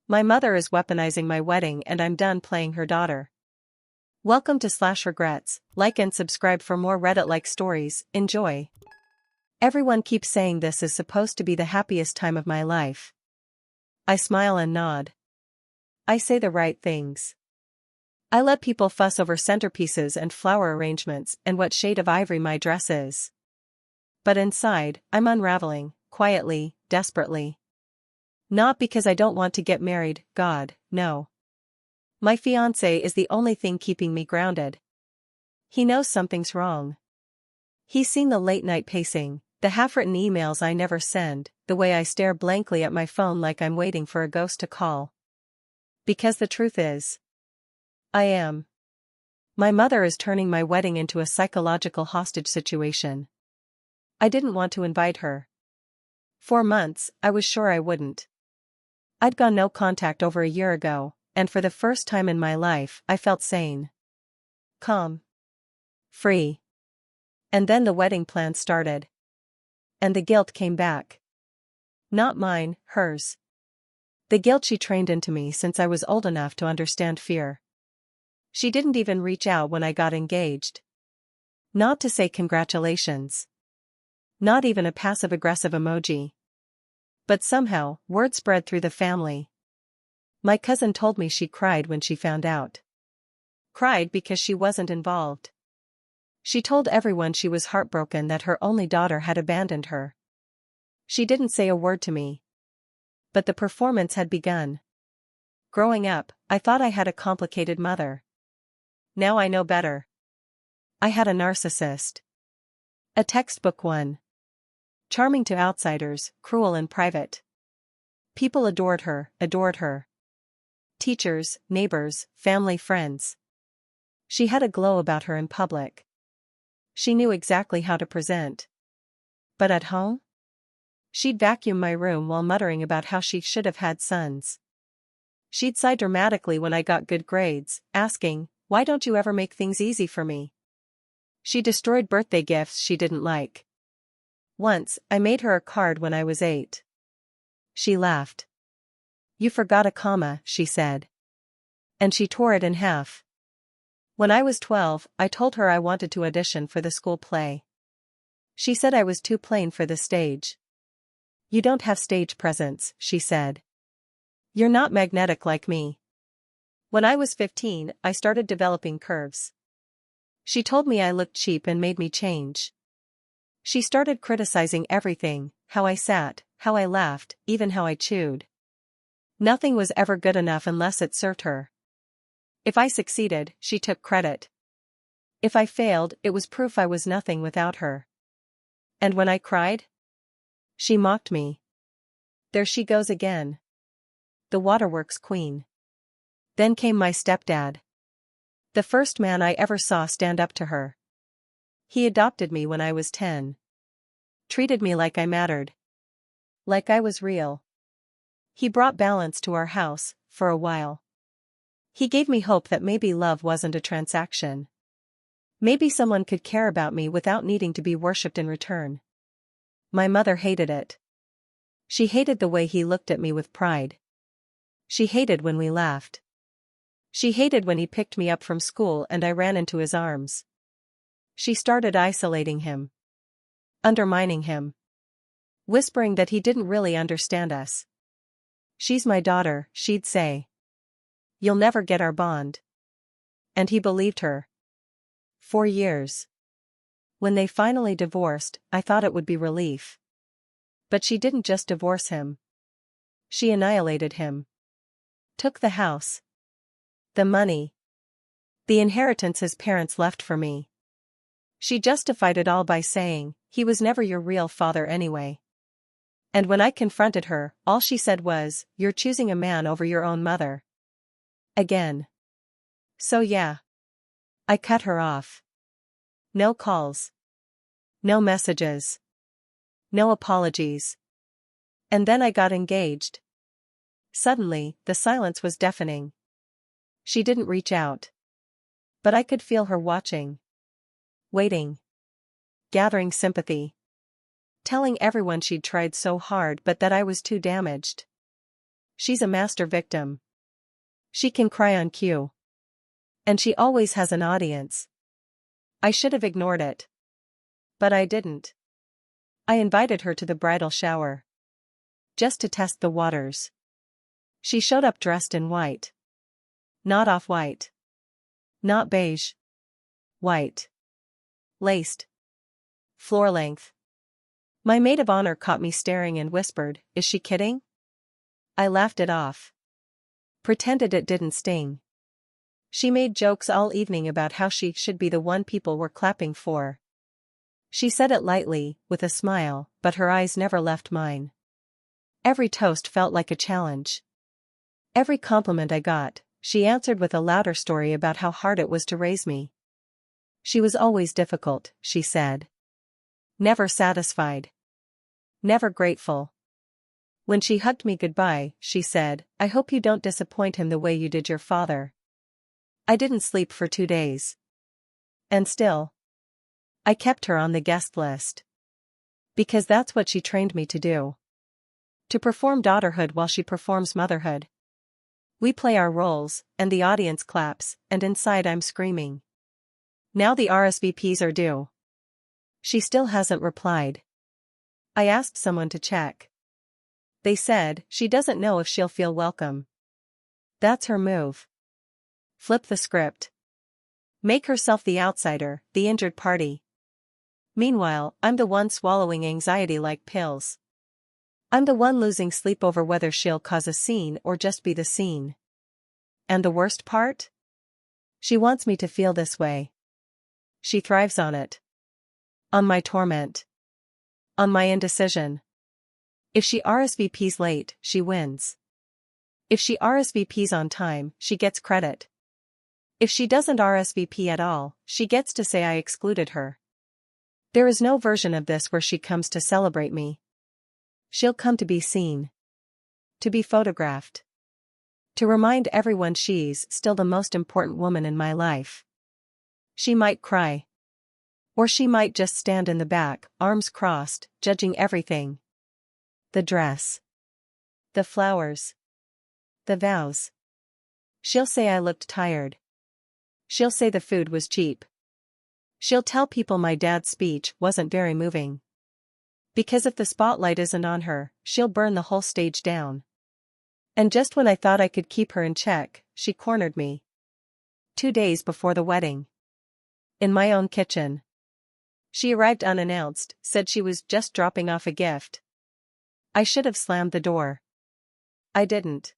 My mother is weaponizing my wedding and I'm done playing her daughter. Welcome to /regrets, like and subscribe for more Reddit-like stories, enjoy. Everyone keeps saying this is supposed to be the happiest time of my life. I smile and nod. I say the right things. I let people fuss over centerpieces and flower arrangements and what shade of ivory my dress is. But inside, I'm unraveling, quietly, desperately. Not because I don't want to get married, God, no. My fiancé is the only thing keeping me grounded. He knows something's wrong. He's seen the late-night pacing, the half-written emails I never send, the way I stare blankly at my phone like I'm waiting for a ghost to call. Because the truth is, I am. My mother is turning my wedding into a psychological hostage situation. I didn't want to invite her. For months, I was sure I wouldn't. I'd gone no contact over a year ago, and for the first time in my life, I felt sane. Calm. Free. And then the wedding plans started. And the guilt came back. Not mine, hers. The guilt she trained into me since I was old enough to understand fear. She didn't even reach out when I got engaged. Not to say congratulations. Not even a passive-aggressive emoji. But somehow, word spread through the family. My cousin told me she cried when she found out. Cried because she wasn't involved. She told everyone she was heartbroken that her only daughter had abandoned her. She didn't say a word to me. But the performance had begun. Growing up, I thought I had a complicated mother. Now I know better. I had a narcissist. A textbook one. Charming to outsiders, cruel in private. People adored her, Teachers, neighbors, family, friends. She had a glow about her in public. She knew exactly how to present. But at home? She'd vacuum my room while muttering about how she should have had sons. She'd sigh dramatically when I got good grades, asking, "Why don't you ever make things easy for me?" She destroyed birthday gifts she didn't like. Once, I made her a card when I was 8. She laughed. "You forgot a comma," she said. And she tore it in half. When I was 12, I told her I wanted to audition for the school play. She said I was too plain for the stage. "You don't have stage presence," she said. "You're not magnetic like me." When I was 15, I started developing curves. She told me I looked cheap and made me change. She started criticizing everything, how I sat, how I laughed, even how I chewed. Nothing was ever good enough unless it served her. If I succeeded, she took credit. If I failed, it was proof I was nothing without her. And when I cried? She mocked me. There she goes again. The waterworks queen. Then came my stepdad. The first man I ever saw stand up to her. He adopted me when I was 10. Treated me like I mattered. Like I was real. He brought balance to our house, for a while. He gave me hope that maybe love wasn't a transaction. Maybe someone could care about me without needing to be worshipped in return. My mother hated it. She hated the way he looked at me with pride. She hated when we laughed. She hated when he picked me up from school and I ran into his arms. She started isolating him. Undermining him. Whispering that he didn't really understand us. "She's my daughter," she'd say. "You'll never get our bond." And he believed her. 4 years. When they finally divorced, I thought it would be relief. But she didn't just divorce him. She annihilated him. Took the house. The money. The inheritance his parents left for me. She justified it all by saying, "He was never your real father anyway." And when I confronted her, all she said was, "You're choosing a man over your own mother." Again. So yeah. I cut her off. No calls. No messages. No apologies. And then I got engaged. Suddenly, the silence was deafening. She didn't reach out. But I could feel her watching. Waiting. Gathering sympathy. Telling everyone she'd tried so hard but that I was too damaged. She's a master victim. She can cry on cue. And she always has an audience. I should have ignored it. But I didn't. I invited her to the bridal shower. Just to test the waters. She showed up dressed in white. Not off-white. Not beige. White. Laced. Floor length. My maid of honor caught me staring and whispered, "Is she kidding?" I laughed it off. Pretended it didn't sting. She made jokes all evening about how she should be the one people were clapping for. She said it lightly, with a smile, but her eyes never left mine. Every toast felt like a challenge. Every compliment I got, she answered with a louder story about how hard it was to raise me. She was always difficult, she said. Never satisfied. Never grateful. When she hugged me goodbye, she said, "I hope you don't disappoint him the way you did your father." I didn't sleep for 2 days. And still, I kept her on the guest list. Because that's what she trained me to do. To perform daughterhood while she performs motherhood. We play our roles, and the audience claps, and inside I'm screaming. Now the RSVPs are due. She still hasn't replied. I asked someone to check. They said, she doesn't know if she'll feel welcome. That's her move. Flip the script. Make herself the outsider, the injured party. Meanwhile, I'm the one swallowing anxiety like pills. I'm the one losing sleep over whether she'll cause a scene or just be the scene. And the worst part? She wants me to feel this way. She thrives on it. On my torment. On my indecision. If she RSVPs late, she wins. If she RSVPs on time, she gets credit. If she doesn't RSVP at all, she gets to say I excluded her. There is no version of this where she comes to celebrate me. She'll come to be seen. To be photographed. To remind everyone she's still the most important woman in my life. She might cry. Or she might just stand in the back, arms crossed, judging everything. The dress. The flowers. The vows. She'll say I looked tired. She'll say the food was cheap. She'll tell people my dad's speech wasn't very moving. Because if the spotlight isn't on her, she'll burn the whole stage down. And just when I thought I could keep her in check, she cornered me. 2 days before the wedding. In my own kitchen. She arrived unannounced, said she was just dropping off a gift. I should have slammed the door. I didn't.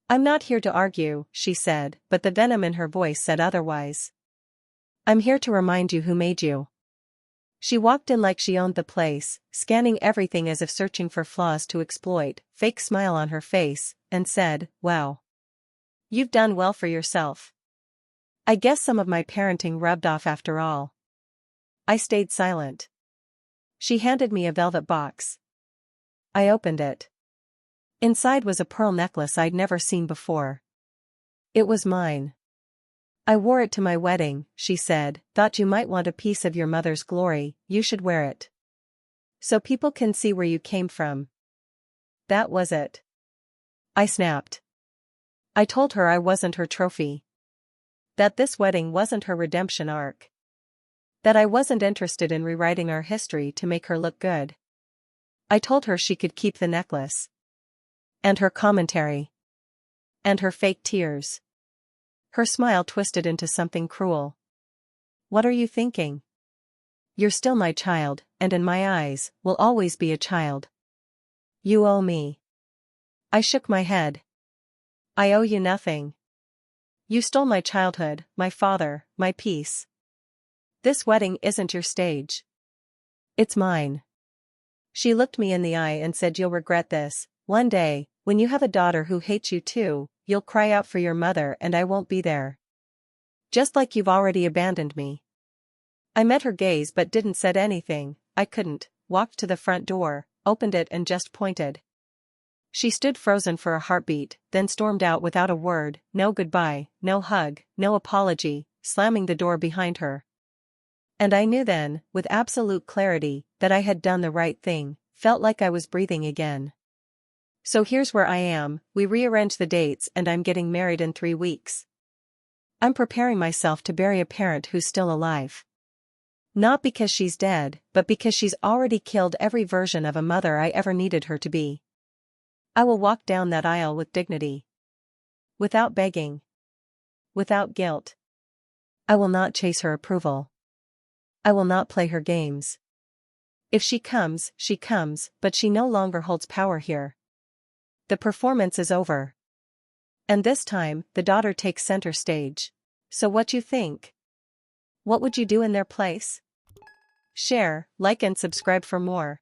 I'm not here to argue, she said, but the venom in her voice said otherwise. I'm here to remind you who made you. She walked in like she owned the place, scanning everything as if searching for flaws to exploit, fake smile on her face, and said, "Wow. You've done well for yourself. I guess some of my parenting rubbed off after all." I stayed silent. She handed me a velvet box. I opened it. Inside was a pearl necklace I'd never seen before. It was mine. "I wore it to my wedding," she said, "thought you might want a piece of your mother's glory, you should wear it. So people can see where you came from." That was it. I snapped. I told her I wasn't her trophy. That this wedding wasn't her redemption arc. That I wasn't interested in rewriting our history to make her look good. I told her she could keep the necklace. And her commentary. And her fake tears. Her smile twisted into something cruel. "What are you thinking? You're still my child, and in my eyes, will always be a child. You owe me." I shook my head. "I owe you nothing. You stole my childhood, my father, my peace. This wedding isn't your stage. It's mine." She looked me in the eye and said, "You'll regret this. One day, when you have a daughter who hates you too, you'll cry out for your mother and I won't be there. Just like you've already abandoned me." I met her gaze but didn't said anything. I couldn't, walked to the front door, opened it and just pointed. She stood frozen for a heartbeat, then stormed out without a word, no goodbye, no hug, no apology, slamming the door behind her. And I knew then, with absolute clarity, that I had done the right thing, felt like I was breathing again. So here's where I am, we rearrange the dates and I'm getting married in 3 weeks. I'm preparing myself to bury a parent who's still alive. Not because she's dead, but because she's already killed every version of a mother I ever needed her to be. I will walk down that aisle with dignity. Without begging. Without guilt. I will not chase her approval. I will not play her games. If she comes, but she no longer holds power here. The performance is over. And this time, the daughter takes center stage. So what you think? What would you do in their place? Share, like and subscribe for more.